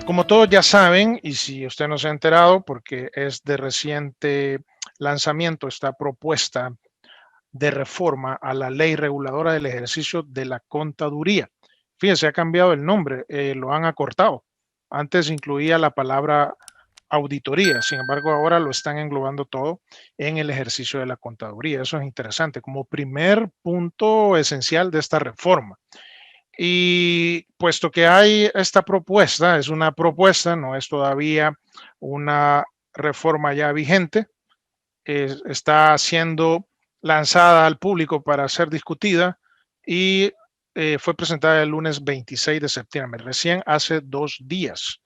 Como todos ya saben, y si usted no se ha enterado porque es de reciente lanzamiento esta propuesta de reforma a la ley reguladora del ejercicio de la contaduría. Fíjense, ha cambiado el nombre, lo han acortado. Antes incluía la palabra auditoría, sin embargo ahora lo están englobando todo en el ejercicio de la contaduría. Eso es interesante como primer punto esencial de esta reforma. Y puesto que hay esta propuesta, es una propuesta, no es todavía una reforma ya vigente, está siendo lanzada al público para ser discutida y fue presentada el lunes 26 de septiembre, recién hace 2 días.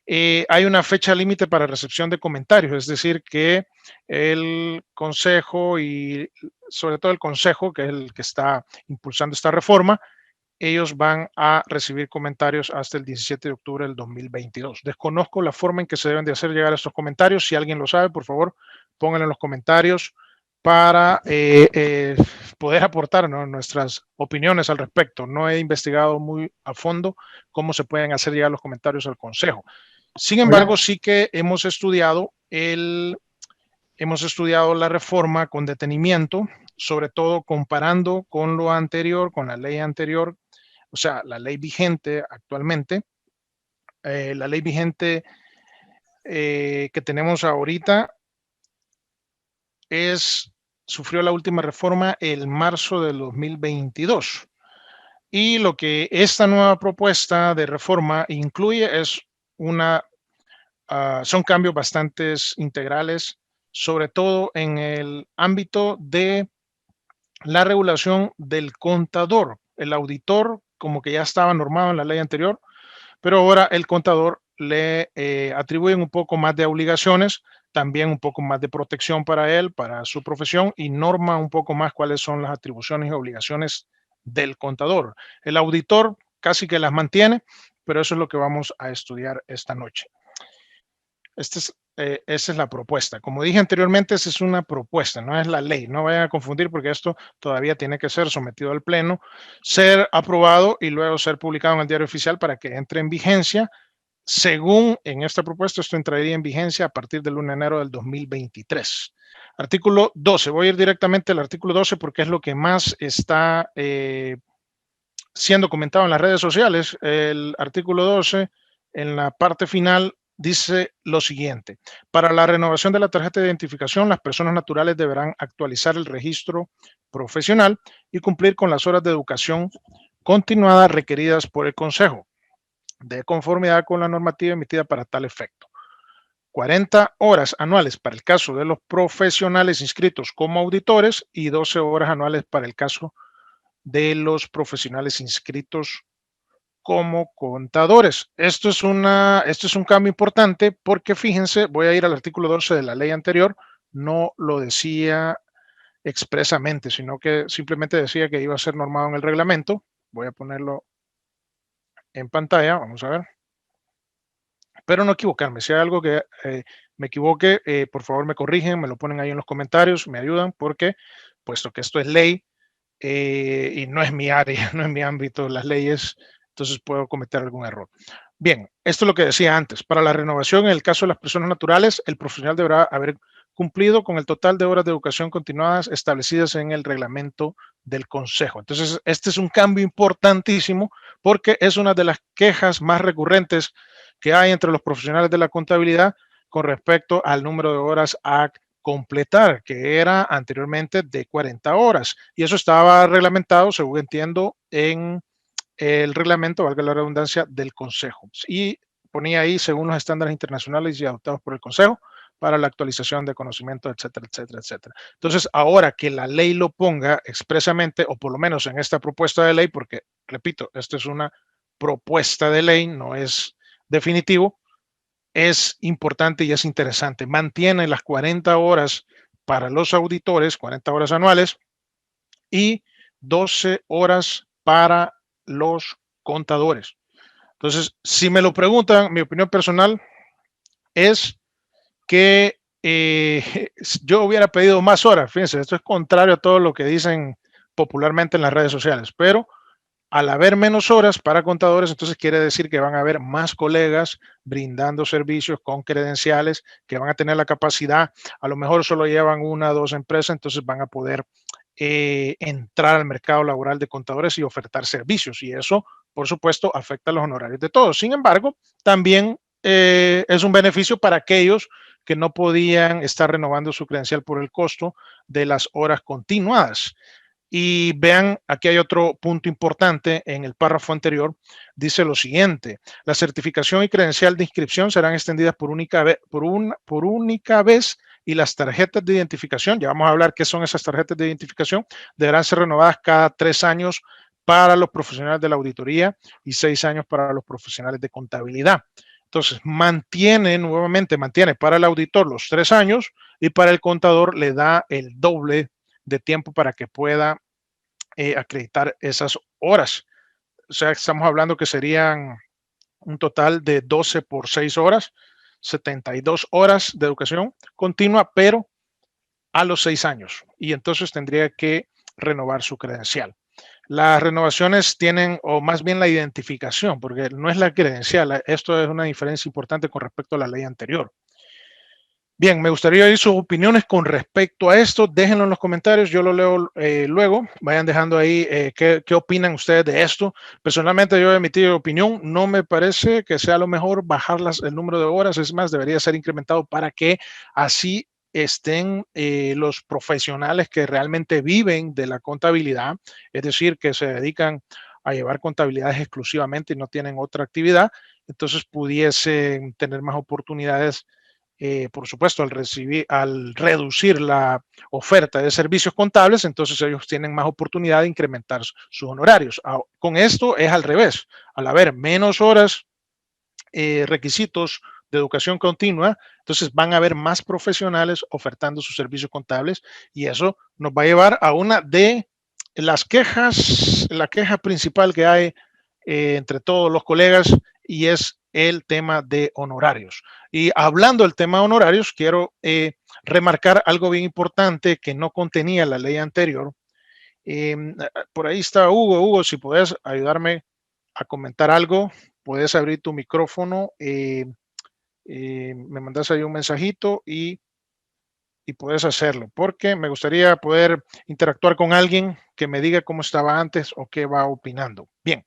Hay una fecha límite para recepción de comentarios, es decir, que el Consejo y sobre todo el Consejo, que es el que está impulsando esta reforma, ellos van a recibir comentarios hasta el 17 de octubre del 2022. Desconozco la forma en que se deben de hacer llegar estos comentarios. Si alguien lo sabe, por favor, pónganlo en los comentarios para poder aportar, ¿no?, nuestras opiniones al respecto. No he investigado muy a fondo cómo se pueden hacer llegar los comentarios al Consejo. Sin embargo, Hola. sí que hemos estudiado la reforma con detenimiento, sobre todo comparando con lo anterior, con la ley anterior, o sea, la ley vigente actualmente. La ley vigente que tenemos ahorita sufrió la última reforma el marzo del 2022. Y lo que esta nueva propuesta de reforma incluye es son cambios bastante integrales, sobre todo en el ámbito de la regulación del contador. El auditor, como que ya estaba normado en la ley anterior, pero ahora el contador le atribuyen un poco más de obligaciones, también un poco más de protección para él, para su profesión, y norma un poco más cuáles son las atribuciones y obligaciones del contador. El auditor casi que las mantiene, pero eso es lo que vamos a estudiar esta noche. Esa es la propuesta. Como dije anteriormente, esa es una propuesta, no es la ley. No vayan a confundir porque esto todavía tiene que ser sometido al Pleno, ser aprobado y luego ser publicado en el Diario Oficial para que entre en vigencia. Según en esta propuesta, esto entraría en vigencia a partir del 1 de enero del 2023. Artículo 12. Voy a ir directamente al artículo 12 porque es lo que más está siendo comentado en las redes sociales. El artículo 12, en la parte final, dice lo siguiente: para la renovación de la tarjeta de identificación, las personas naturales deberán actualizar el registro profesional y cumplir con las horas de educación continuada requeridas por el Consejo, de conformidad con la normativa emitida para tal efecto. 40 horas anuales para el caso de los profesionales inscritos como auditores y 12 horas anuales para el caso de los profesionales inscritos como contadores. Esto es un cambio importante porque fíjense, voy a ir al artículo 12 de la ley anterior, no lo decía expresamente, sino que simplemente decía que iba a ser normado en el reglamento. Voy a ponerlo en pantalla, vamos a ver. Pero no equivocarme, si hay algo que me equivoque, por favor me corrigen, me lo ponen ahí en los comentarios, me ayudan, porque puesto que esto es ley, y no es mi área, no es mi ámbito, las leyes, entonces puedo cometer algún error. Bien, esto es lo que decía antes. Para la renovación, en el caso de las personas naturales, el profesional deberá haber cumplido con el total de horas de educación continuadas establecidas en el reglamento del Consejo. Entonces, este es un cambio importantísimo porque es una de las quejas más recurrentes que hay entre los profesionales de la contabilidad con respecto al número de horas a completar, que era anteriormente de 40 horas. Y eso estaba reglamentado, según entiendo, en el reglamento, valga la redundancia, del Consejo. Y ponía ahí, según los estándares internacionales y adoptados por el Consejo, para la actualización de conocimiento, etcétera, etcétera, etcétera. Entonces, ahora que la ley lo ponga expresamente, o por lo menos en esta propuesta de ley, porque, repito, esto es una propuesta de ley, no es definitivo, es importante y es interesante. Mantiene las 40 horas para los auditores, 40 horas anuales, y 12 horas para los contadores. Entonces, si me lo preguntan, mi opinión personal es que yo hubiera pedido más horas. Fíjense, esto es contrario a todo lo que dicen popularmente en las redes sociales, pero Al haber menos horas para contadores, entonces quiere decir que van a haber más colegas brindando servicios con credenciales que van a tener la capacidad, a lo mejor solo llevan una o dos empresas, entonces van a poder entrar al mercado laboral de contadores y ofertar servicios. Y eso, por supuesto, afecta a los honorarios de todos. Sin embargo, también es un beneficio para aquellos que no podían estar renovando su credencial por el costo de las horas continuadas. Y vean, aquí hay otro punto importante en el párrafo anterior. Dice lo siguiente: la certificación y credencial de inscripción serán extendidas por única vez y las tarjetas de identificación, ya vamos a hablar qué son esas tarjetas de identificación, deberán ser renovadas cada 3 años para los profesionales de la auditoría y 6 años para los profesionales de contabilidad. Entonces, nuevamente mantiene para el auditor los 3 años y para el contador le da el doble de tiempo para que pueda acreditar esas horas. O sea, estamos hablando que serían un total de 12 por 6 horas, 72 horas de educación continua, pero a los 6 años. Y entonces tendría que renovar su credencial. Las renovaciones tienen, o más bien la identificación, porque no es la credencial. Esto es una diferencia importante con respecto a la ley anterior. Bien, me gustaría oír sus opiniones con respecto a esto. Déjenlo en los comentarios, yo lo leo luego. Vayan dejando ahí qué opinan ustedes de esto. Personalmente yo he emitido opinión. No me parece que sea lo mejor bajar el número de horas. Es más, debería ser incrementado para que así estén los profesionales que realmente viven de la contabilidad, es decir, que se dedican a llevar contabilidades exclusivamente y no tienen otra actividad. Entonces pudiesen tener más oportunidades, por supuesto, al reducir la oferta de servicios contables, entonces ellos tienen más oportunidad de incrementar sus honorarios. Con esto es al revés. Al haber menos horas, requisitos de educación continua, entonces van a haber más profesionales ofertando sus servicios contables y eso nos va a llevar a una de las quejas, la queja principal que hay entre todos los colegas, y es el tema de honorarios. Y hablando del tema de honorarios, quiero remarcar algo bien importante que no contenía la ley anterior. Por ahí está Hugo. Hugo, si puedes ayudarme a comentar algo, puedes abrir tu micrófono, me mandas ahí un mensajito y puedes hacerlo, porque me gustaría poder interactuar con alguien que me diga cómo estaba antes o qué va opinando. Bien,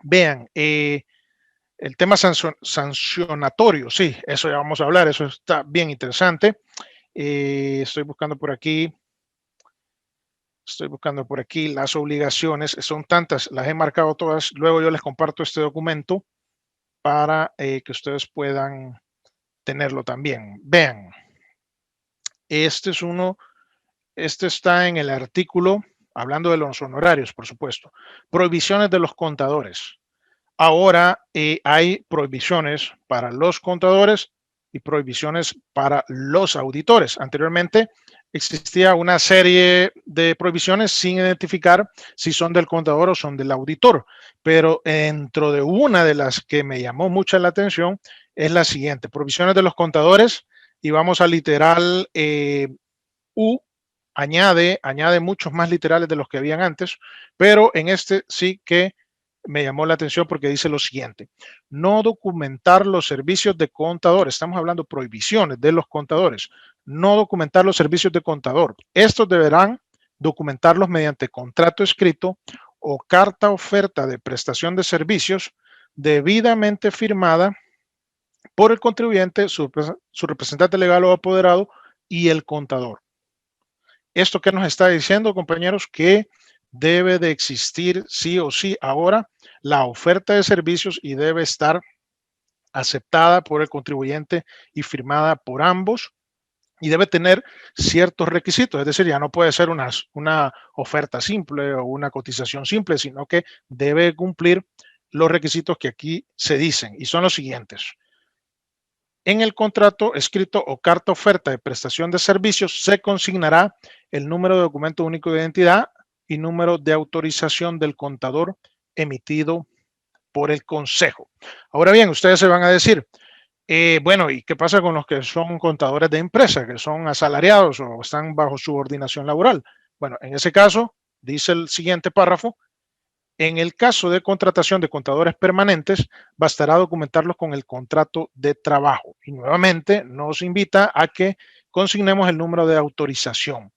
vean, el tema sancionatorio, sí, eso ya vamos a hablar, eso está bien interesante. Estoy buscando por aquí las obligaciones, son tantas, las he marcado todas. Luego yo les comparto este documento para que ustedes puedan tenerlo también. Vean, este es uno, este está en el artículo, hablando de los honorarios, por supuesto. Prohibiciones de los contadores. Ahora hay prohibiciones para los contadores y prohibiciones para los auditores. Anteriormente existía una serie de prohibiciones sin identificar si son del contador o son del auditor, pero dentro de una de las que me llamó mucho la atención es la siguiente: prohibiciones de los contadores, y vamos al literal U. Añade muchos más literales de los que habían antes, pero en este sí que me llamó la atención porque dice lo siguiente: no documentar los servicios de contador. Estamos hablando prohibiciones de los contadores. No documentar los servicios de contador. Estos deberán documentarlos mediante contrato escrito o carta oferta de prestación de servicios debidamente firmada por el contribuyente, su representante legal o apoderado y el contador. ¿Esto qué nos está diciendo, compañeros? Que debe de existir sí o sí ahora la oferta de servicios y debe estar aceptada por el contribuyente y firmada por ambos, y debe tener ciertos requisitos. Es decir, ya no puede ser una oferta simple o una cotización simple, sino que debe cumplir los requisitos que aquí se dicen, y son los siguientes. En el contrato escrito o carta oferta de prestación de servicios se consignará el número de documento único de identidad y número de autorización del contador emitido por el consejo. Ahora bien, ustedes se van a decir, bueno, ¿y qué pasa con los que son contadores de empresa, que son asalariados o están bajo subordinación laboral? Bueno, en ese caso, dice el siguiente párrafo, En el caso de contratación de contadores permanentes, bastará documentarlos con el contrato de trabajo. Y nuevamente nos invita a que consignemos el número de autorización.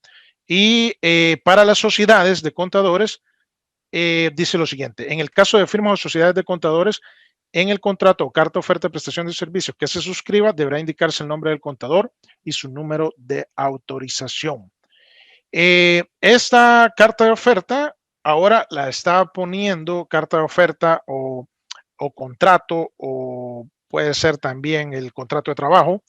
Y para las sociedades de contadores, dice lo siguiente: en el caso de firmas o sociedades de contadores, en el contrato o carta oferta de prestación de servicios que se suscriba, deberá indicarse el nombre del contador y su número de autorización. Esta carta de oferta ahora la está poniendo carta de oferta o contrato, o puede ser también el contrato de trabajo,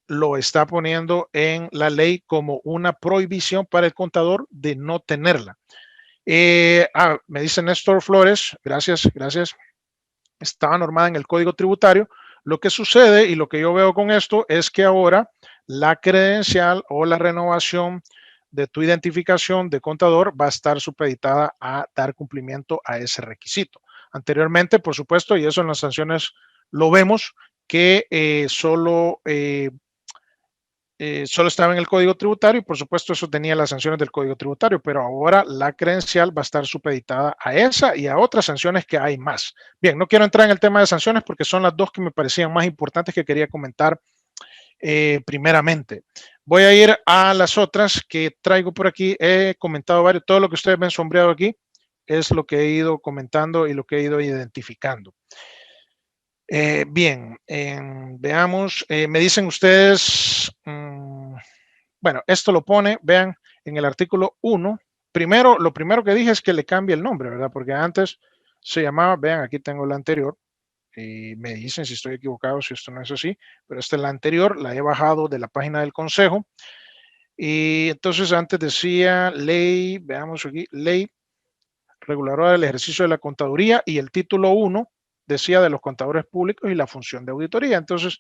lo está poniendo en la ley como una prohibición para el contador de no tenerla. Me dice Néstor Flores, gracias, gracias. Estaba normada en el Código Tributario. Lo que sucede y lo que yo veo con esto es que ahora la credencial o la renovación de tu identificación de contador va a estar supeditada a dar cumplimiento a ese requisito. Anteriormente, por supuesto, y eso en las sanciones lo vemos, que solo estaba en el Código Tributario y por supuesto eso tenía las sanciones del Código Tributario, pero ahora la credencial va a estar supeditada a esa y a otras sanciones que hay más. Bien, no quiero entrar en el tema de sanciones porque son las dos que me parecían más importantes que quería comentar primeramente. Voy a ir a las otras que traigo por aquí. He comentado varios, todo lo que ustedes ven sombreado aquí es lo que he ido comentando y lo que he ido identificando. Bien, veamos, me dicen ustedes, bueno, esto lo pone, vean, en el artículo 1. Primero, lo primero que dije es que le cambie el nombre, ¿verdad? Porque antes se llamaba, vean, aquí tengo la anterior, y me dicen si estoy equivocado, si esto no es así, pero esta es la anterior, la he bajado de la página del Consejo. Y entonces antes decía ley, veamos aquí, ley reguladora del ejercicio de la contaduría, y el título 1 decía de los contadores públicos y la función de auditoría. Entonces,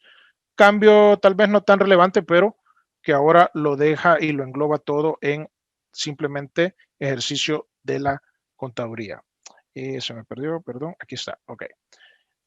cambio tal vez no tan relevante, pero que ahora lo deja y lo engloba todo en simplemente ejercicio de la contaduría. Se me perdió, perdón, aquí está, ok.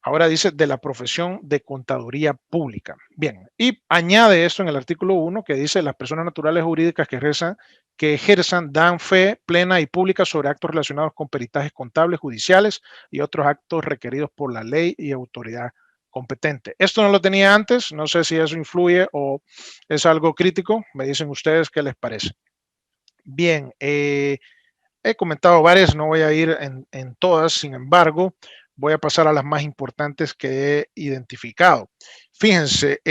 Ahora dice de la profesión de contaduría pública. Bien, y añade esto en el artículo 1 que dice las personas naturales jurídicas que ejerzan dan fe plena y pública sobre actos relacionados con peritajes contables, judiciales y otros actos requeridos por la ley y autoridad competente. Esto no lo tenía antes, no sé si eso influye o es algo crítico, me dicen ustedes qué les parece. Bien, he comentado varias, no voy a ir en todas, sin embargo, voy a pasar a las más importantes que he identificado. Fíjense,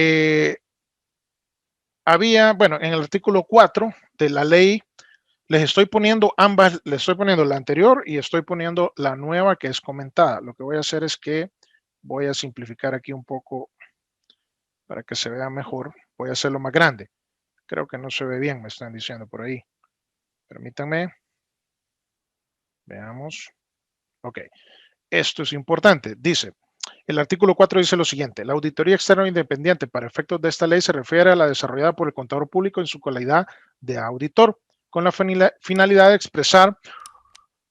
bueno, en el artículo 4 de la ley, les estoy poniendo ambas, les estoy poniendo la anterior y estoy poniendo la nueva que es comentada. Lo que voy a hacer es que voy a simplificar aquí un poco para que se vea mejor. Voy a hacerlo más grande. Creo que no se ve bien, me están diciendo por ahí. Permítanme. Veamos. Ok. Esto es importante. Dice, el artículo 4 dice lo siguiente: la auditoría externa independiente para efectos de esta ley se refiere a la desarrollada por el contador público en su calidad de auditor, con la finalidad de expresar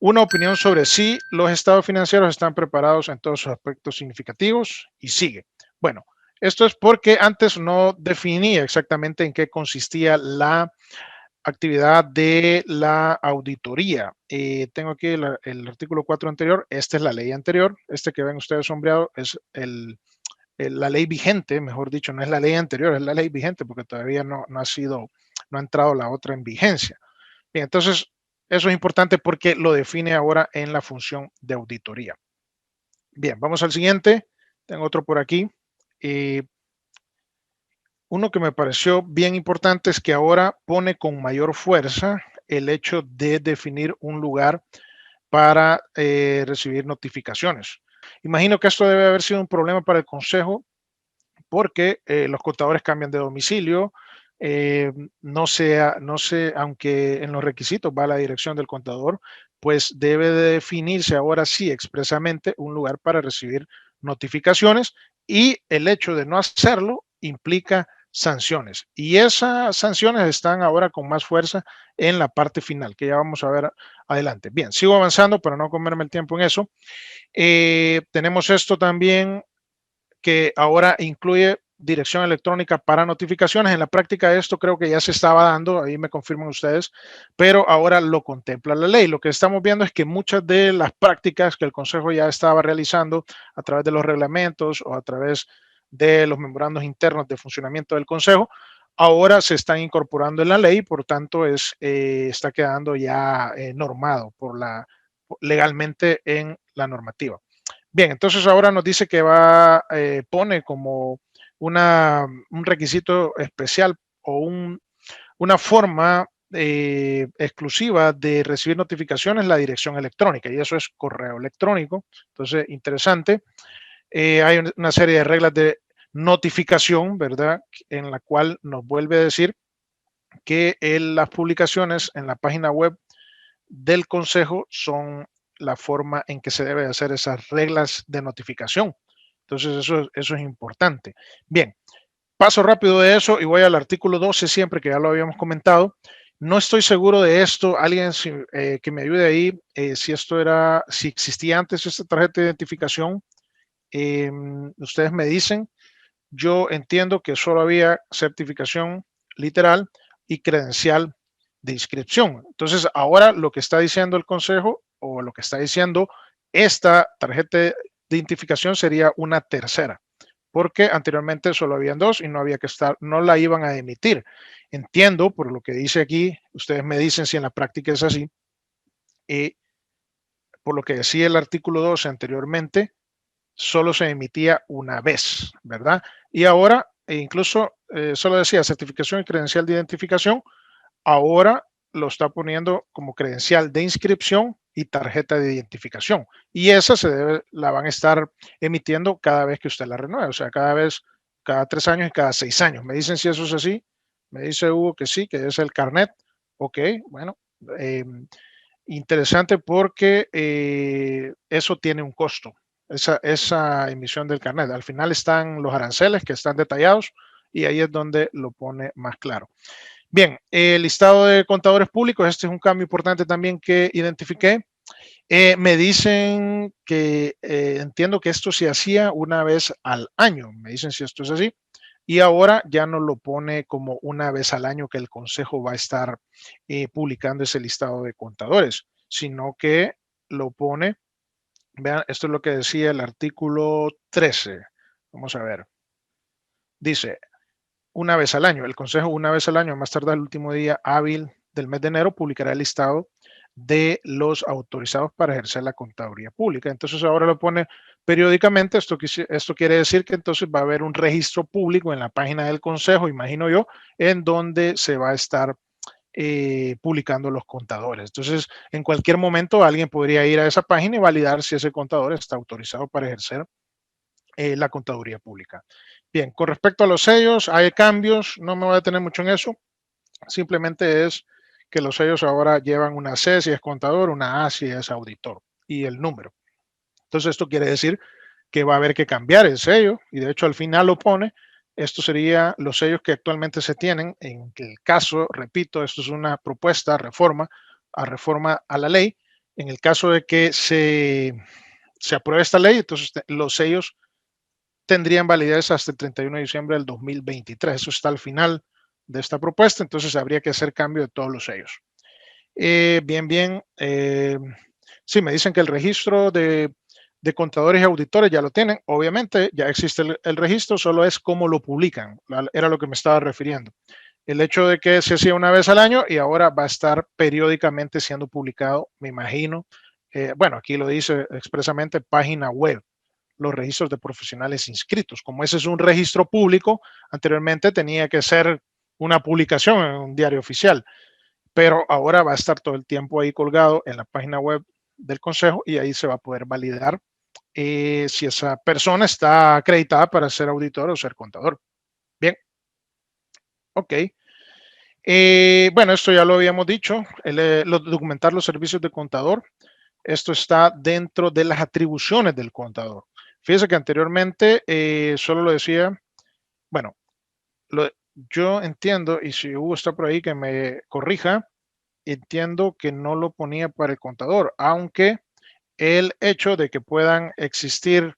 una opinión sobre si los estados financieros están preparados en todos sus aspectos significativos, y sigue. Bueno, esto es porque antes no definía exactamente en qué consistía la actividad de la auditoría. Tengo aquí el artículo 4 anterior. Esta es la ley anterior. Este que ven ustedes sombreado es la ley vigente, mejor dicho, no es la ley anterior, es la ley vigente porque todavía no ha entrado la otra en vigencia. Bien, entonces, eso es importante porque lo define ahora en la función de auditoría. Bien, vamos al siguiente. Tengo otro por aquí. Uno que me pareció bien importante es que ahora pone con mayor fuerza el hecho de definir un lugar para recibir notificaciones. Imagino que esto debe haber sido un problema para el Consejo porque los contadores cambian de domicilio. No sé, aunque en los requisitos va la dirección del contador, pues debe de definirse ahora sí expresamente un lugar para recibir notificaciones, y el hecho de no hacerlo implica sanciones, y esas sanciones están ahora con más fuerza en la parte final, que ya vamos a ver adelante. Bien, sigo avanzando para no comerme el tiempo en eso. Tenemos esto también que ahora incluye dirección electrónica para notificaciones. En la práctica esto creo que ya se estaba dando, ahí me confirman ustedes, pero ahora lo contempla la ley. Lo que estamos viendo es que muchas de las prácticas que el Consejo ya estaba realizando a través de los reglamentos o a través de los memorandos internos de funcionamiento del Consejo, ahora se están incorporando en la ley, por tanto está quedando ya normado legalmente en la normativa. Bien, entonces ahora nos dice que pone como un requisito especial o una forma exclusiva de recibir notificaciones la dirección electrónica y eso es correo electrónico. Entonces, interesante. Hay una serie de reglas de notificación, ¿verdad? En la cual nos vuelve a decir que las publicaciones en la página web del Consejo son la forma en que se debe hacer esas reglas de notificación. Entonces, eso es importante. Bien, paso rápido de eso y voy al artículo 12 siempre, que ya lo habíamos comentado. No estoy seguro de esto. Alguien que me ayude ahí, si existía antes esta tarjeta de identificación, ustedes me dicen. Yo entiendo que solo había certificación literal y credencial de inscripción. Entonces, ahora lo que está diciendo el Consejo o lo que está diciendo esta tarjeta de identificación sería una tercera, porque anteriormente solo habían dos y no la iban a emitir. Entiendo por lo que dice aquí, ustedes me dicen si en la práctica es así, y por lo que decía el artículo 12 anteriormente, solo se emitía una vez, ¿verdad? Y ahora, incluso solo decía certificación y credencial de identificación, ahora lo está poniendo como credencial de inscripción y tarjeta de identificación. Y esa la van a estar emitiendo cada vez que usted la renueve, o sea, cada 3 años y cada 6 años. Me dicen si eso es así. Me dice Hugo que sí, que es el carnet. Ok, bueno, eh, interesante porque eso tiene un costo, esa emisión del carnet. Al final están los aranceles que están detallados y ahí es donde lo pone más claro. Bien, el listado de contadores públicos, este es un cambio importante también que identifiqué. Me dicen que entiendo que esto se hacía una vez al año, me dicen si esto es así, y ahora ya no lo pone como una vez al año que el Consejo va a estar publicando ese listado de contadores, sino que lo pone, vean, esto es lo que decía el artículo 13, vamos a ver, dice, una vez al año, el Consejo una vez al año, más tardar el último día hábil del mes de enero, publicará el listado de los autorizados para ejercer la contaduría pública. Entonces ahora lo pone periódicamente. Esto quiere decir que entonces va a haber un registro público en la página del Consejo, imagino yo, en donde se va a estar publicando los contadores. Entonces, en cualquier momento alguien podría ir a esa página y validar si ese contador está autorizado para ejercer la contaduría pública. Bien, con respecto a los sellos, hay cambios, no me voy a detener mucho en eso, simplemente es que los sellos ahora llevan una C si es contador, una A si es auditor y el número. Entonces esto quiere decir que va a haber que cambiar el sello y de hecho al final lo pone. Esto sería los sellos que actualmente se tienen. En el caso, repito, esto es una propuesta reforma a la ley. En el caso de que se apruebe esta ley, entonces los sellos tendrían validez hasta el 31 de diciembre del 2023. Eso está al final de esta propuesta, entonces habría que hacer cambio de todos los sellos. Bien. Sí, me dicen que el registro de contadores y auditores ya lo tienen. Obviamente ya existe el registro, solo es cómo lo publican. Era lo que me estaba refiriendo. El hecho de que se hacía una vez al año y ahora va a estar periódicamente siendo publicado, me imagino. Bueno, aquí lo dice expresamente, página web, los registros de profesionales inscritos. Como ese es un registro público, anteriormente tenía que ser una publicación en un diario oficial, pero ahora va a estar todo el tiempo ahí colgado en la página web del Consejo y ahí se va a poder validar si esa persona está acreditada para ser auditor o ser contador. Bien, ok. Bueno, esto ya lo habíamos dicho, documentar los servicios de contador. Esto está dentro de las atribuciones del contador. Fíjese que anteriormente solo lo decía, bueno, yo entiendo, y si Hugo está por ahí que me corrija, entiendo que no lo ponía para el contador, aunque el hecho de que puedan existir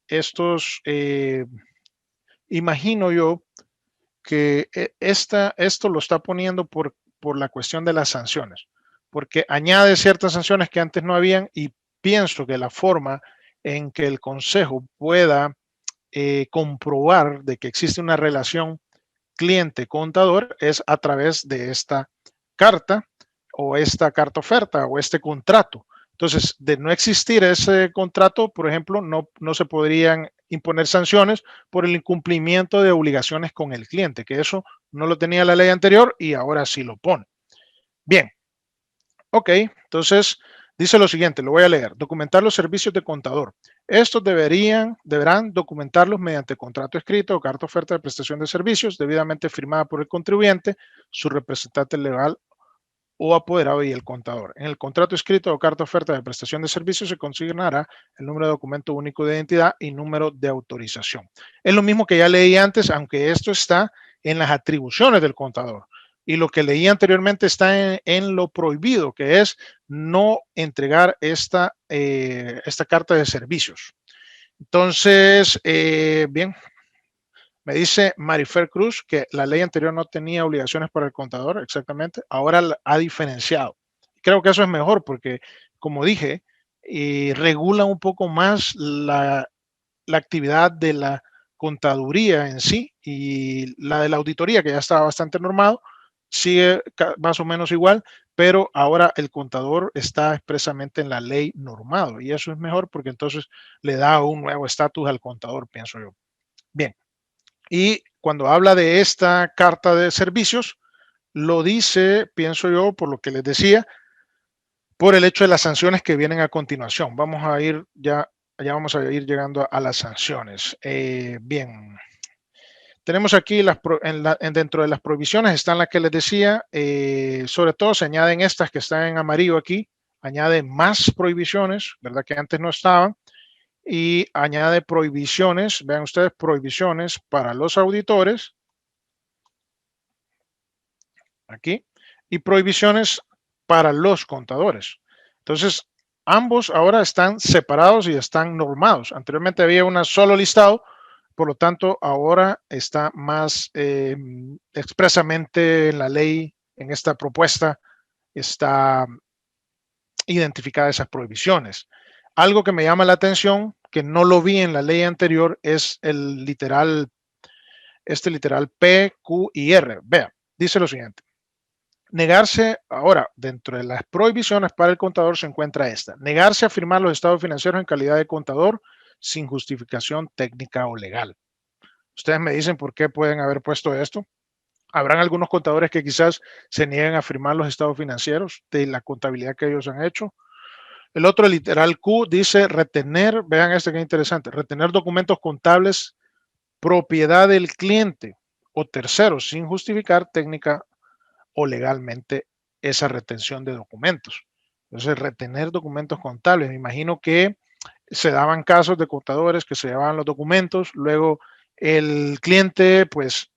estos Imagino yo que esto lo está poniendo por la cuestión de las sanciones, porque añade ciertas sanciones que antes no habían y pienso que la forma en que el consejo pueda comprobar de que existe una relación cliente-contador es a través de esta carta o esta carta oferta o este contrato. Entonces, de no existir ese contrato, por ejemplo, no se podrían imponer sanciones por el incumplimiento de obligaciones con el cliente, que eso no lo tenía la ley anterior y ahora sí lo pone. Bien, ok, entonces dice lo siguiente, lo voy a leer. Documentar los servicios de contador. Estos deberán documentarlos mediante contrato escrito o carta oferta de prestación de servicios debidamente firmada por el contribuyente, su representante legal o apoderado y el contador. En el contrato escrito o carta oferta de prestación de servicios se consignará el número de documento único de identidad y número de autorización. Es lo mismo que ya leí antes, aunque esto está en las atribuciones del contador. Y lo que leí anteriormente está en lo prohibido, que es no entregar esta carta de servicios. Entonces, bien, me dice Marifer Cruz que la ley anterior no tenía obligaciones para el contador, exactamente. Ahora ha diferenciado. Creo que eso es mejor porque, como dije, regula un poco más la actividad de la contaduría en sí y la de la auditoría, que ya estaba bastante normado, sigue más o menos igual, pero ahora el contador está expresamente en la ley normado y eso es mejor porque entonces le da un nuevo estatus al contador, pienso yo. Bien. Y cuando habla de esta carta de servicios, lo dice, pienso yo, por lo que les decía, por el hecho de las sanciones que vienen a continuación. Vamos a ir ya vamos a ir llegando a las sanciones. Bien, tenemos aquí dentro de las prohibiciones están las que les decía, sobre todo se añaden estas que están en amarillo aquí, añade más prohibiciones, ¿verdad? Que antes no estaban y añade prohibiciones, vean ustedes, prohibiciones para los auditores aquí, y prohibiciones para los contadores. Entonces, ambos ahora están separados y están normados. Anteriormente había un solo listado, por lo tanto, ahora está más expresamente en la ley, en esta propuesta, está identificada esas prohibiciones. Algo que me llama la atención, que no lo vi en la ley anterior, es el literal, este literal P, Q y R. Vea, dice lo siguiente. Negarse, ahora, dentro de las prohibiciones para el contador se encuentra esta. Negarse a firmar los estados financieros en calidad de contador sin justificación técnica o legal. Ustedes me dicen por qué pueden haber puesto esto. Habrán algunos contadores que quizás se nieguen a firmar los estados financieros de la contabilidad que ellos han hecho. El otro, el literal Q, dice retener, vean este que interesante, retener documentos contables propiedad del cliente o terceros sin justificar técnica o legalmente esa retención de documentos. Entonces, retener documentos contables. Me imagino que se daban casos de contadores que se llevaban los documentos, luego el cliente pues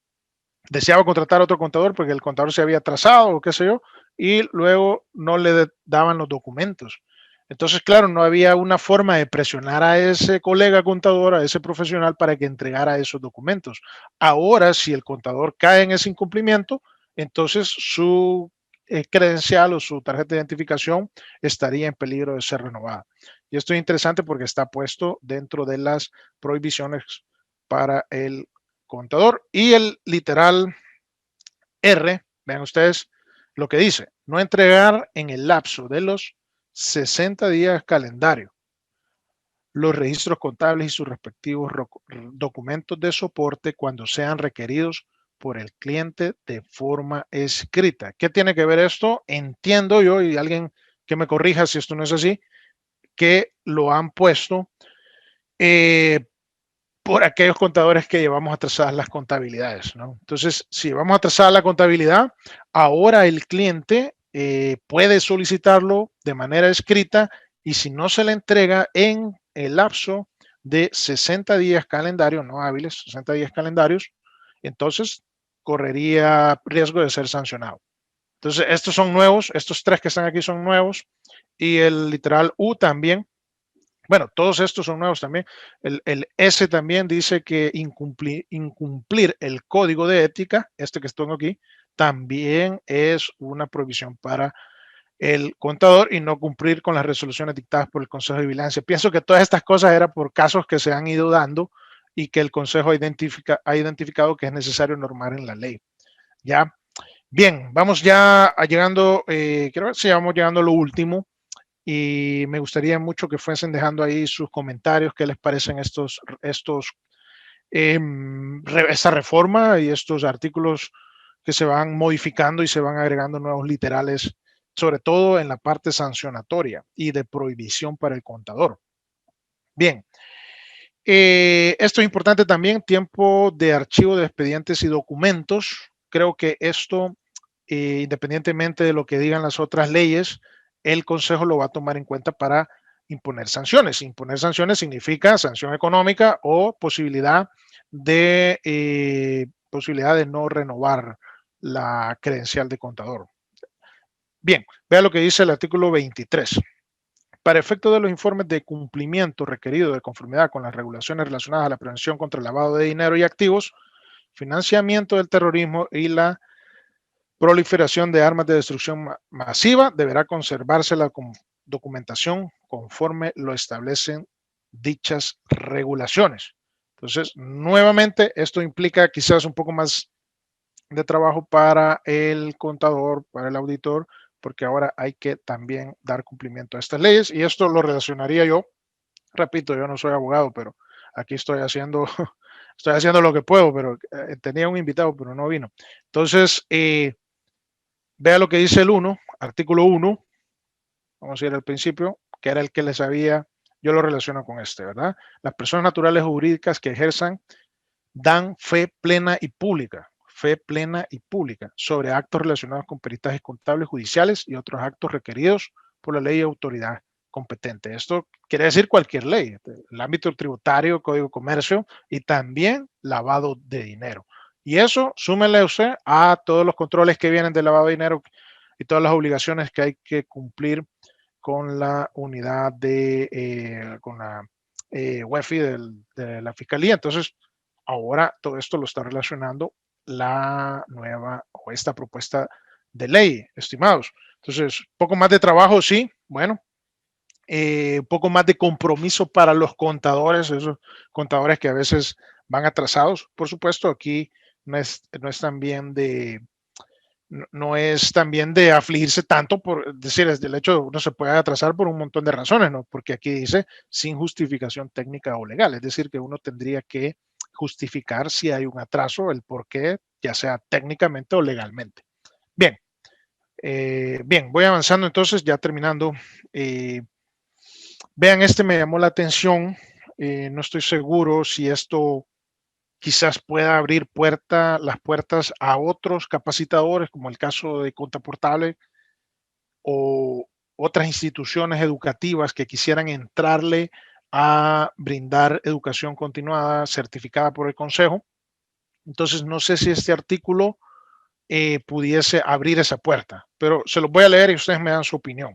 deseaba contratar a otro contador porque el contador se había atrasado o qué sé yo, y luego no le daban los documentos. Entonces, claro, no había una forma de presionar a ese colega contador, a ese profesional, para que entregara esos documentos. Ahora, si el contador cae en ese incumplimiento, entonces su credencial o su tarjeta de identificación estaría en peligro de ser renovada. Y esto es interesante porque está puesto dentro de las prohibiciones para el contador. Y el literal R, vean ustedes lo que dice, no entregar en el lapso de los 60 días calendario los registros contables y sus respectivos documentos de soporte cuando sean requeridos por el cliente de forma escrita. ¿Qué tiene que ver esto? Entiendo yo, y alguien que me corrija si esto no es así, que lo han puesto por aquellos contadores que llevamos atrasadas las contabilidades, ¿no? Entonces, si llevamos atrasada la contabilidad, ahora el cliente puede solicitarlo de manera escrita y si no se le entrega en el lapso de 60 días calendarios, no hábiles, 60 días calendarios, entonces correría riesgo de ser sancionado. Entonces, estos son nuevos, estos tres que están aquí son nuevos y el literal U también Bueno, todos estos son nuevos también. El S también dice que incumplir el código de ética, este que tengo aquí, también es una prohibición para el contador y no cumplir con las resoluciones dictadas por el Consejo de Vigilancia. Pienso que todas estas cosas eran por casos que se han ido dando y que el Consejo ha identificado que es necesario normar en la ley. Ya, bien, vamos ya llegando, creo que sí, vamos llegando a lo último y me gustaría mucho que fuesen dejando ahí sus comentarios, qué les parecen esta reforma y estos artículos que se van modificando y se van agregando nuevos literales, sobre todo en la parte sancionatoria y de prohibición para el contador. Bien, esto es importante también, tiempo de archivo de expedientes y documentos. Creo que esto, independientemente de lo que digan las otras leyes, el Consejo lo va a tomar en cuenta para imponer sanciones. Imponer sanciones significa sanción económica o posibilidad de no renovar la credencial de contador. Bien, vea lo que dice el artículo 23. Para efecto de los informes de cumplimiento requerido de conformidad con las regulaciones relacionadas a la prevención contra el lavado de dinero y activos, financiamiento del terrorismo y la proliferación de armas de destrucción masiva, deberá conservarse la documentación conforme lo establecen dichas regulaciones. Entonces, nuevamente, esto implica quizás un poco más de trabajo para el contador, para el auditor, porque ahora hay que también dar cumplimiento a estas leyes y esto lo relacionaría yo. Repito, yo no soy abogado, pero aquí estoy haciendo lo que puedo, pero tenía un invitado, pero no vino. Entonces, vea lo que dice el 1, artículo 1, vamos a ir al principio, que era el que les había, yo lo relaciono con este, ¿verdad? Las personas naturales o jurídicas que ejerzan dan fe plena y pública sobre actos relacionados con peritajes contables, judiciales y otros actos requeridos por la ley y autoridad competente. Esto quiere decir cualquier ley, el ámbito tributario, código de comercio y también lavado de dinero. Y eso, súmele usted a todos los controles que vienen del lavado de dinero y todas las obligaciones que hay que cumplir con la unidad con la UEFI de la Fiscalía. Entonces, ahora todo esto lo está relacionando la nueva o esta propuesta de ley, estimados. Entonces, poco más de trabajo, sí, bueno, un poco más de compromiso para los contadores, esos contadores que a veces van atrasados. Por supuesto, aquí no es también no es también de afligirse tanto por decir, es del hecho uno se puede atrasar por un montón de razones, ¿no? Porque aquí dice sin justificación técnica o legal, es decir, que uno tendría que justificar si hay un atraso, el por qué, ya sea técnicamente o legalmente. Bien, bien, voy avanzando entonces, ya terminando. Eh, Vean, este me llamó la atención, no estoy seguro si esto quizás pueda abrir las puertas a otros capacitadores, como el caso de Conta Portable o otras instituciones educativas que quisieran entrarle a brindar educación continuada certificada por el Consejo. Entonces, no sé si este artículo pudiese abrir esa puerta, pero se los voy a leer y ustedes me dan su opinión.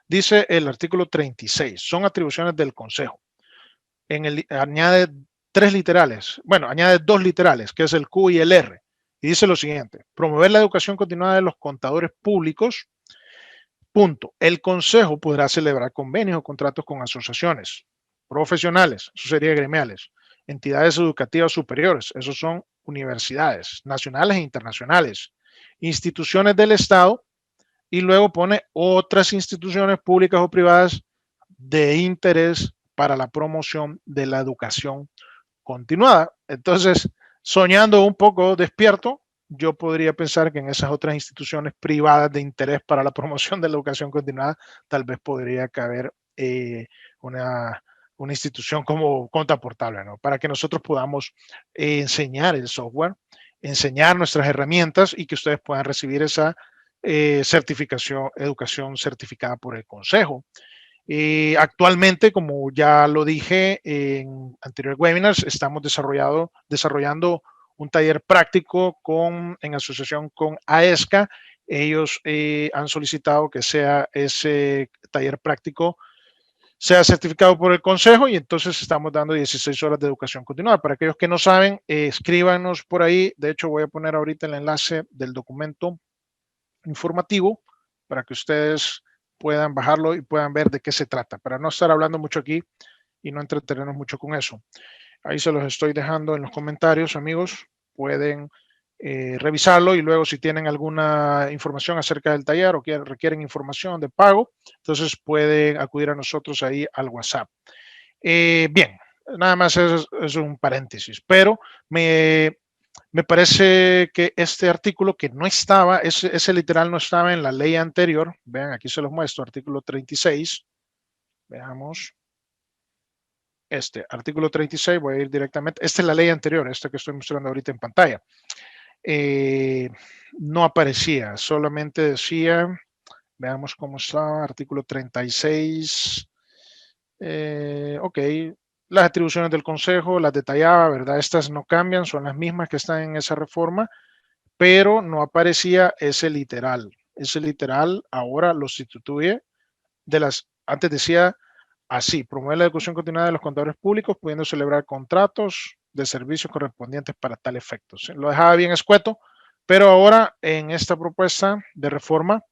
Dice el artículo 36, son atribuciones del Consejo. Añade tres literales, bueno, añade dos literales, que es el Q y el R. Y dice lo siguiente, promover la educación continuada de los contadores públicos. Punto. El Consejo podrá celebrar convenios o contratos con asociaciones profesionales, eso sería gremiales, entidades educativas superiores, eso son universidades nacionales e internacionales, instituciones del Estado y luego pone otras instituciones públicas o privadas de interés para la promoción de la educación continuada. Entonces, soñando un poco despierto, yo podría pensar que en esas otras instituciones privadas de interés para la promoción de la educación continuada, tal vez podría caber una, una institución como Conta Portable, ¿no? Para que nosotros podamos enseñar el software, enseñar nuestras herramientas y que ustedes puedan recibir esa certificación, educación certificada por el Consejo. Actualmente, como ya lo dije en anteriores webinars, estamos desarrollando un taller práctico en asociación con AESCA. Ellos han solicitado que sea ese taller práctico sea certificado por el consejo y entonces estamos dando 16 horas de educación continuada. Para aquellos que no saben, escríbanos por ahí. De hecho, voy a poner ahorita el enlace del documento informativo para que ustedes puedan bajarlo y puedan ver de qué se trata, para no estar hablando mucho aquí y no entretenernos mucho con eso. Ahí se los estoy dejando en los comentarios, amigos. Pueden revisarlo y luego si tienen alguna información acerca del taller o requieren información de pago, entonces pueden acudir a nosotros ahí al WhatsApp. Bien, nada más es un paréntesis, pero me parece que este artículo que no estaba, ese literal no estaba en la ley anterior. Vean, aquí se los muestro, artículo 36. Veamos. Este, artículo 36, voy a ir directamente. Esta es la ley anterior, esta que estoy mostrando ahorita en pantalla. No aparecía, solamente decía, veamos cómo está, artículo 36. Ok, las atribuciones del Consejo las detallaba, ¿verdad? Estas no cambian, son las mismas que están en esa reforma, pero no aparecía ese literal. Ese literal ahora lo sustituye de las, antes decía así, promueve la ejecución continuada de los contadores públicos, pudiendo celebrar contratos de servicios correspondientes para tal efecto. ¿Sí? Lo dejaba bien escueto, pero ahora en esta propuesta de reforma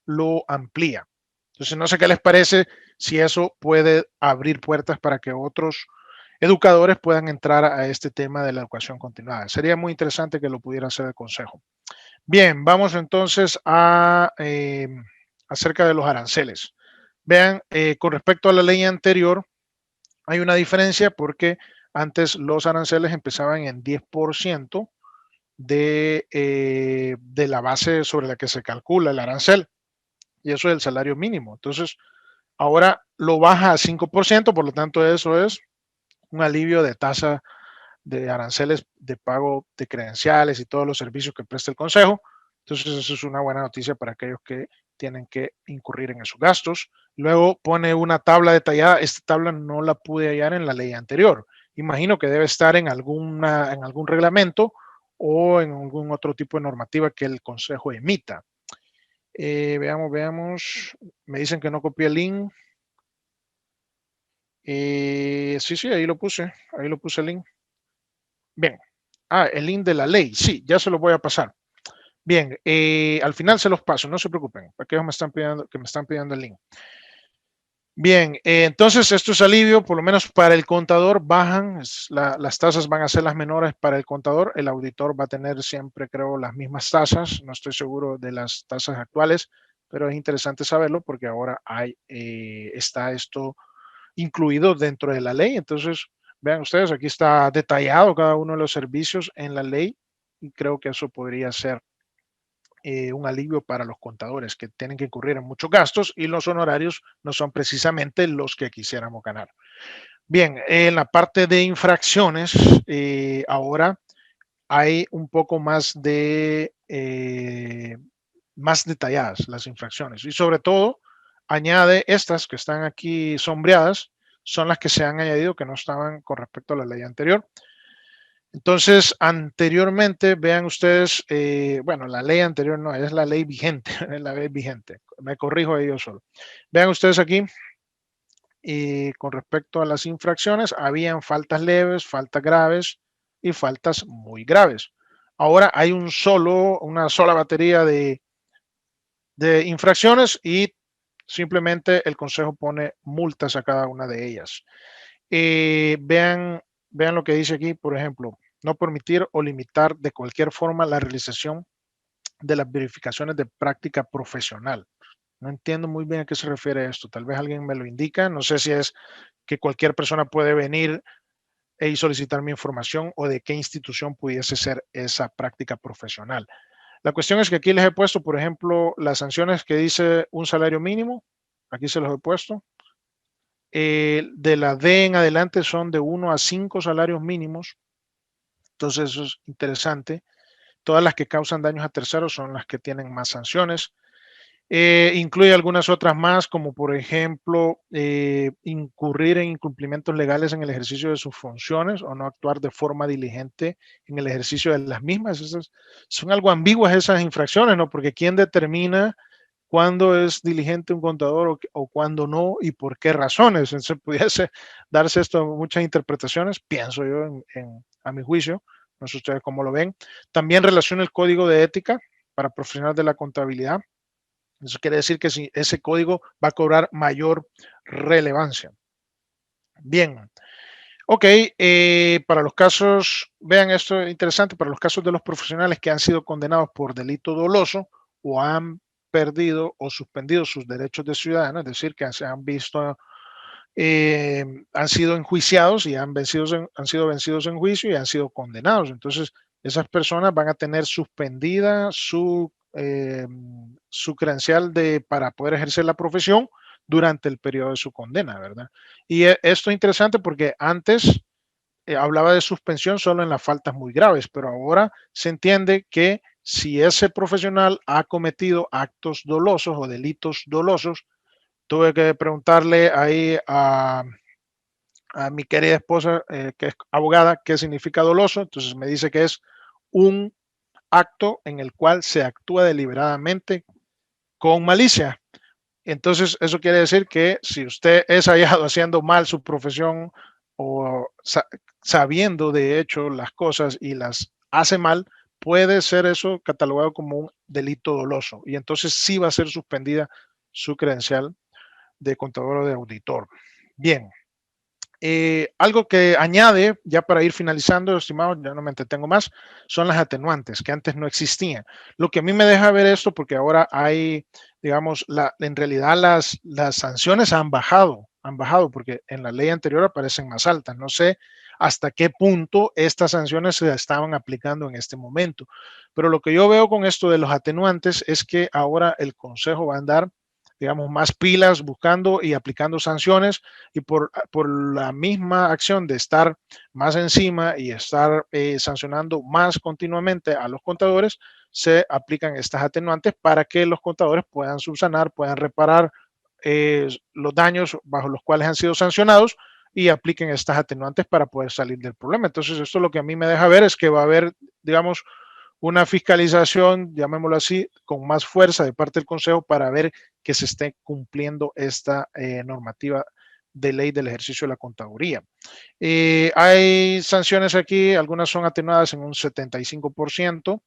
lo amplía. Entonces, no sé qué les parece si eso puede abrir puertas para que otros educadores puedan entrar a este tema de la educación continuada. Sería muy interesante que lo pudiera hacer el Consejo. Bien, vamos entonces a acerca de los aranceles. Vean, con respecto a la ley anterior, hay una diferencia porque antes los aranceles empezaban en 10% de la base sobre la que se calcula el arancel, y eso es el salario mínimo. Entonces, ahora lo baja a 5%, por lo tanto, eso es un alivio de tasa de aranceles de pago de credenciales y todos los servicios que presta el Consejo. Entonces, eso es una buena noticia para aquellos que tienen que incurrir en esos gastos. Luego pone una tabla detallada. Esta tabla no la pude hallar en la ley anterior. Imagino que debe estar en algún reglamento o en algún otro tipo de normativa que el Consejo emita. Veamos. Me dicen que no copié el link. Sí, ahí lo puse. Ahí lo puse el link. Bien. El link de la ley. Sí, ya se lo voy a pasar. Bien, al final se los paso, no se preocupen, porque ellos me están pidiendo el link. Bien, entonces esto es alivio, por lo menos para el contador bajan, las tasas van a ser las menores para el contador, el auditor va a tener siempre, creo, las mismas tasas, no estoy seguro de las tasas actuales, pero es interesante saberlo porque ahora está esto incluido dentro de la ley. Entonces, vean ustedes, aquí está detallado cada uno de los servicios en la ley y creo que eso podría ser un alivio para los contadores que tienen que incurrir en muchos gastos y los honorarios no son precisamente los que quisiéramos ganar. Bien, en la parte de infracciones, ahora hay un poco más detalladas las infracciones y sobre todo añade estas que están aquí sombreadas, son las que se han añadido que no estaban con respecto a la ley anterior. Entonces, anteriormente, vean ustedes, bueno, la ley anterior no, es la ley vigente, es la ley vigente. Me corrijo yo solo. Vean ustedes aquí, con respecto a las infracciones, habían faltas leves, faltas graves y faltas muy graves. Ahora hay una sola batería de infracciones y simplemente el Consejo pone multas a cada una de ellas. Vean lo que dice aquí, por ejemplo, no permitir o limitar de cualquier forma la realización de las verificaciones de práctica profesional. No entiendo muy bien a qué se refiere esto. Tal vez alguien me lo indica. No sé si es que cualquier persona puede venir y solicitar mi información o de qué institución pudiese ser esa práctica profesional. La cuestión es que aquí les he puesto, por ejemplo, las sanciones que dice un salario mínimo. Aquí se los he puesto. De la D en adelante son de 1 a 5 salarios mínimos. Entonces eso es interesante. Todas las que causan daños a terceros son las que tienen más sanciones. Incluye algunas otras más, como por ejemplo, incurrir en incumplimientos legales en el ejercicio de sus funciones o no actuar de forma diligente en el ejercicio de las mismas. Son algo ambiguas esas infracciones, ¿no? Porque ¿quién determina cuándo es diligente un contador o cuándo no y por qué razones. Entonces, pudiese darse esto muchas interpretaciones, pienso yo, a mi juicio. No sé ustedes cómo lo ven. También relaciona el código de ética para profesionales de la contabilidad. Eso quiere decir que si ese código va a cobrar mayor relevancia. Bien, ok, para los casos, vean esto es interesante, para los casos de los profesionales que han sido condenados por delito doloso o han perdido o suspendido sus derechos de ciudadano, es decir, que se han visto, han sido enjuiciados y han sido vencidos en juicio y han sido condenados. Entonces, esas personas van a tener suspendida su credencial para poder ejercer la profesión durante el periodo de su condena, ¿verdad? Y esto es interesante porque antes hablaba de suspensión solo en las faltas muy graves, pero ahora se entiende que si ese profesional ha cometido actos dolosos o delitos dolosos, tuve que preguntarle ahí a mi querida esposa, que es abogada, qué significa doloso. Entonces me dice que es un acto en el cual se actúa deliberadamente con malicia. Entonces, eso quiere decir que si usted es hallado haciendo mal su profesión o sabiendo de hecho las cosas y las hace mal, puede ser eso catalogado como un delito doloso y entonces sí va a ser suspendida su credencial de contador o de auditor. Bien, algo que añade, ya para ir finalizando, estimado, ya no me entretengo más, son las atenuantes que antes no existían. Lo que a mí me deja ver esto, porque ahora hay, digamos, en realidad las sanciones han bajado porque en la ley anterior aparecen más altas. No sé hasta qué punto estas sanciones se estaban aplicando en este momento. Pero lo que yo veo con esto de los atenuantes es que ahora el Consejo va a andar, digamos, más pilas buscando y aplicando sanciones y por la misma acción de estar más encima y estar sancionando más continuamente a los contadores, se aplican estas atenuantes para que los contadores puedan subsanar, puedan reparar los daños bajo los cuales han sido sancionados y apliquen estas atenuantes para poder salir del problema. Entonces, esto lo que a mí me deja ver es que va a haber, digamos, una fiscalización, llamémoslo así, con más fuerza de parte del Consejo para ver que se esté cumpliendo esta normativa de ley del ejercicio de la contaduría. Hay sanciones aquí, algunas son atenuadas en un 75%.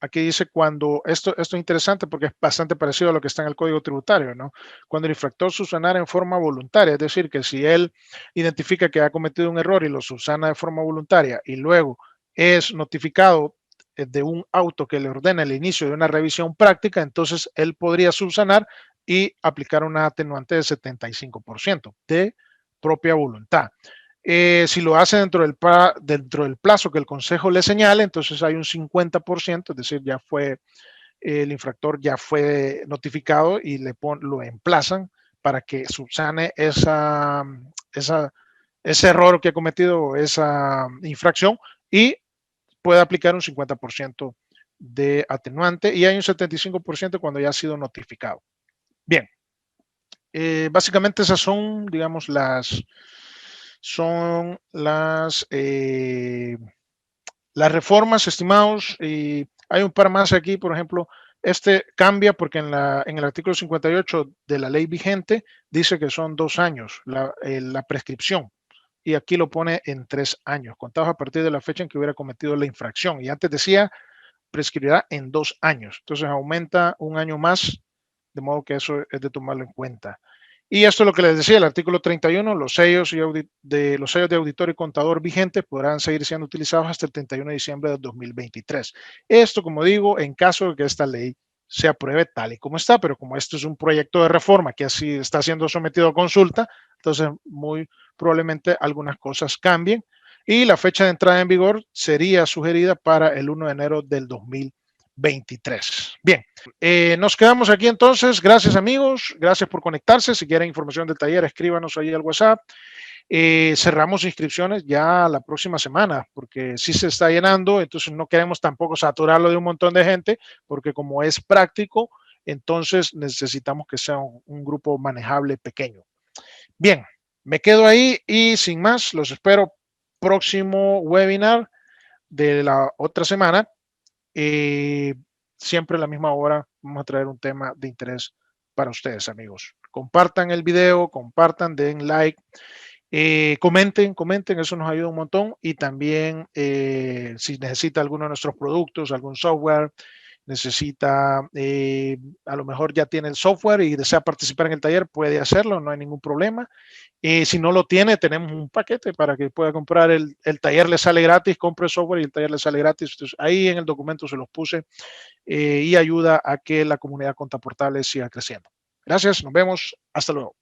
Aquí dice cuando, esto es interesante porque es bastante parecido a lo que está en el Código Tributario, ¿no? Cuando el infractor subsanara en forma voluntaria, es decir, que si él identifica que ha cometido un error y lo subsana de forma voluntaria y luego es notificado de un auto que le ordena el inicio de una revisión práctica, entonces él podría subsanar y aplicar una atenuante de 75% de propia voluntad. Si lo hace dentro del plazo que el consejo le señale, entonces hay un 50%, es decir, ya fue el infractor ya fue notificado y lo emplazan para que subsane ese error que ha cometido, esa infracción y pueda aplicar un 50% de atenuante y hay un 75% cuando ya ha sido notificado. Bien, básicamente esas son, digamos, las reformas, estimados, y hay un par más aquí, por ejemplo, este cambia porque en el artículo 58 de la ley vigente dice que son 2 años la prescripción y aquí lo pone en 3 años, contados a partir de la fecha en que hubiera cometido la infracción. Y antes decía prescribirá en 2 años. Entonces aumenta un año más, de modo que eso es de tomarlo en cuenta. Y esto es lo que les decía, el artículo 31, los sellos, los sellos de auditor y contador vigentes podrán seguir siendo utilizados hasta el 31 de diciembre de 2023. Esto, como digo, en caso de que esta ley se apruebe tal y como está, pero como esto es un proyecto de reforma que así está siendo sometido a consulta, entonces muy probablemente algunas cosas cambien y la fecha de entrada en vigor sería sugerida para el 1 de enero del 2023. Bien, nos quedamos aquí entonces. Gracias amigos, gracias por conectarse. Si quieren información del taller, escríbanos ahí al WhatsApp. Cerramos inscripciones ya la próxima semana porque sí se está llenando, entonces no queremos tampoco saturarlo de un montón de gente porque como es práctico, entonces necesitamos que sea un grupo manejable pequeño. Bien, me quedo ahí y sin más, los espero próximo webinar de la otra semana. siempre a la misma hora vamos a traer un tema de interés para ustedes, amigos. Compartan el video, compartan, den like, comenten, eso nos ayuda un montón. Y también si necesita alguno de nuestros productos, algún software, necesita, a lo mejor ya tiene el software y desea participar en el taller, puede hacerlo, no hay ningún problema. Si no lo tiene, tenemos un paquete para que pueda comprar el taller, le sale gratis, compre el software y el taller le sale gratis. Entonces, ahí en el documento se los puse y ayuda a que la comunidad Contaportable siga creciendo. Gracias, nos vemos, hasta luego.